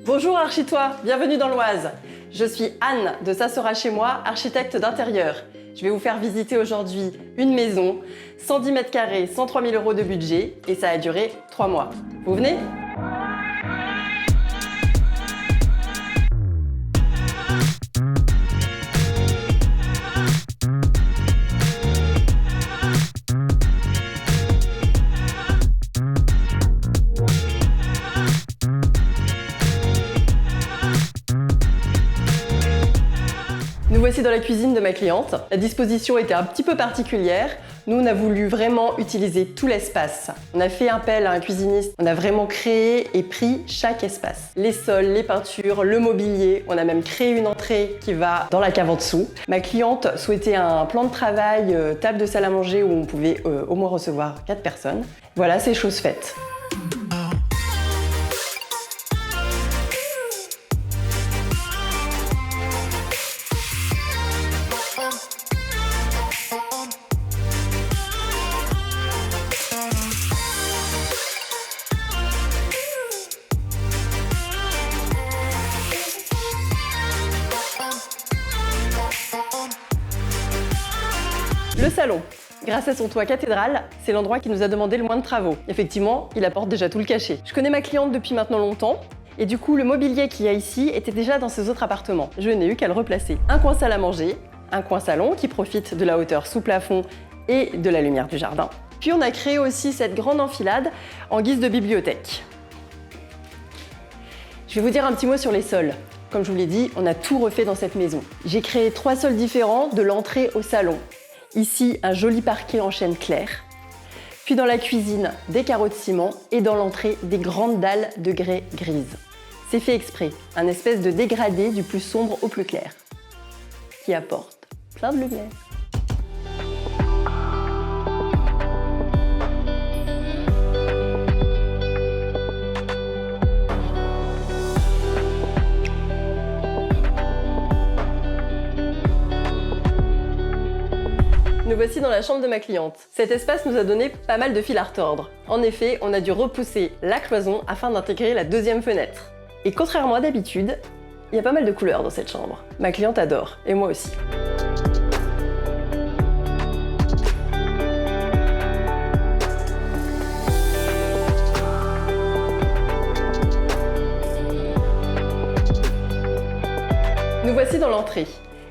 Bonjour Architois, bienvenue dans l'Oise. Je suis Anne de Ça sera chez moi, architecte d'intérieur. Je vais vous faire visiter aujourd'hui une maison, 110 mètres carrés, 103 000 € de budget et ça a duré 3 mois. Vous venez ? Nous voici dans la cuisine de ma cliente. La disposition était un petit peu particulière. Nous, on a voulu vraiment utiliser tout l'espace. On a fait appel à un cuisiniste. On a vraiment créé et pris chaque espace. Les sols, les peintures, le mobilier. On a même créé une entrée qui va dans la cave en dessous. Ma cliente souhaitait un plan de travail, table de salle à manger où on pouvait au moins recevoir 4 personnes. Voilà, c'est chose faite. Le salon. Grâce à son toit cathédrale, c'est l'endroit qui nous a demandé le moins de travaux. Effectivement, il apporte déjà tout le cachet. Je connais ma cliente depuis maintenant longtemps, et du coup, le mobilier qu'il y a ici était déjà dans ses autres appartements. Je n'ai eu qu'à le replacer. Un coin salle à manger, un coin salon qui profite de la hauteur sous plafond et de la lumière du jardin. Puis on a créé aussi cette grande enfilade en guise de bibliothèque. Je vais vous dire un petit mot sur les sols. Comme je vous l'ai dit, on a tout refait dans cette maison. J'ai créé 3 sols différents de l'entrée au salon. Ici, un joli parquet en chêne clair. Puis dans la cuisine, des carreaux de ciment et dans l'entrée, des grandes dalles de grès grises. C'est fait exprès, un espèce de dégradé du plus sombre au plus clair, qui apporte plein de lumière. Nous voici dans la chambre de ma cliente. Cet espace nous a donné pas mal de fil à retordre. En effet, on a dû repousser la cloison afin d'intégrer la deuxième fenêtre. Et contrairement à d'habitude, il y a pas mal de couleurs dans cette chambre. Ma cliente adore, et moi aussi. Nous voici dans l'entrée.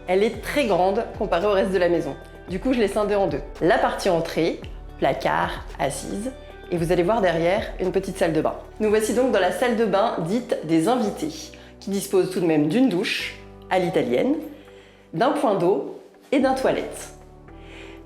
Elle est très grande comparée au reste de la maison. Du coup, je l'ai scindée en deux. La partie entrée, placard, assise, et vous allez voir derrière une petite salle de bain. Nous voici donc dans la salle de bain dite des invités, qui dispose tout de même d'une douche, à l'italienne, d'un point d'eau et d'un toilette.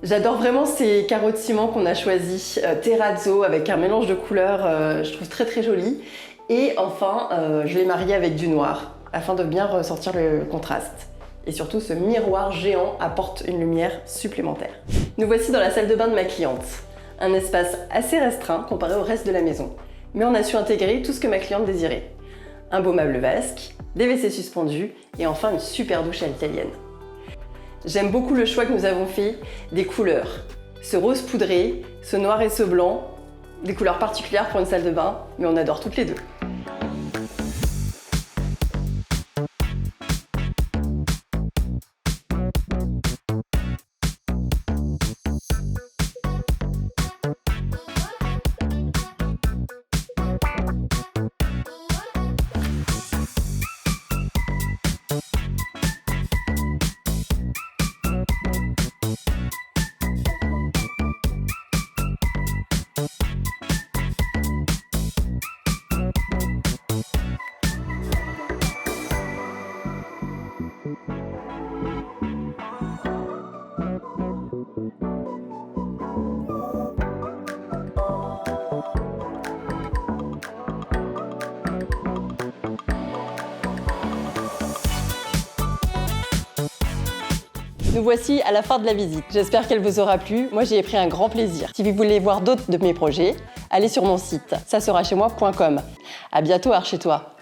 J'adore vraiment ces carreaux de ciment qu'on a choisis, terrazzo, avec un mélange de couleurs, je trouve très joli. Et enfin, je l'ai marié avec du noir, afin de bien ressortir le contraste. Et surtout, ce miroir géant apporte une lumière supplémentaire. Nous voici dans la salle de bain de ma cliente. Un espace assez restreint comparé au reste de la maison. Mais on a su intégrer tout ce que ma cliente désirait. Un beau meuble vasque, des WC suspendus et enfin une super douche à l'italienne. J'aime beaucoup le choix que nous avons fait des couleurs. Ce rose poudré, ce noir et ce blanc, des couleurs particulières pour une salle de bain, mais on adore toutes les deux. Nous voici à la fin de la visite. J'espère qu'elle vous aura plu. Moi, j'y ai pris un grand plaisir. Si vous voulez voir d'autres de mes projets, allez sur mon site, ça sera chez moi.com. À bientôt, Architois.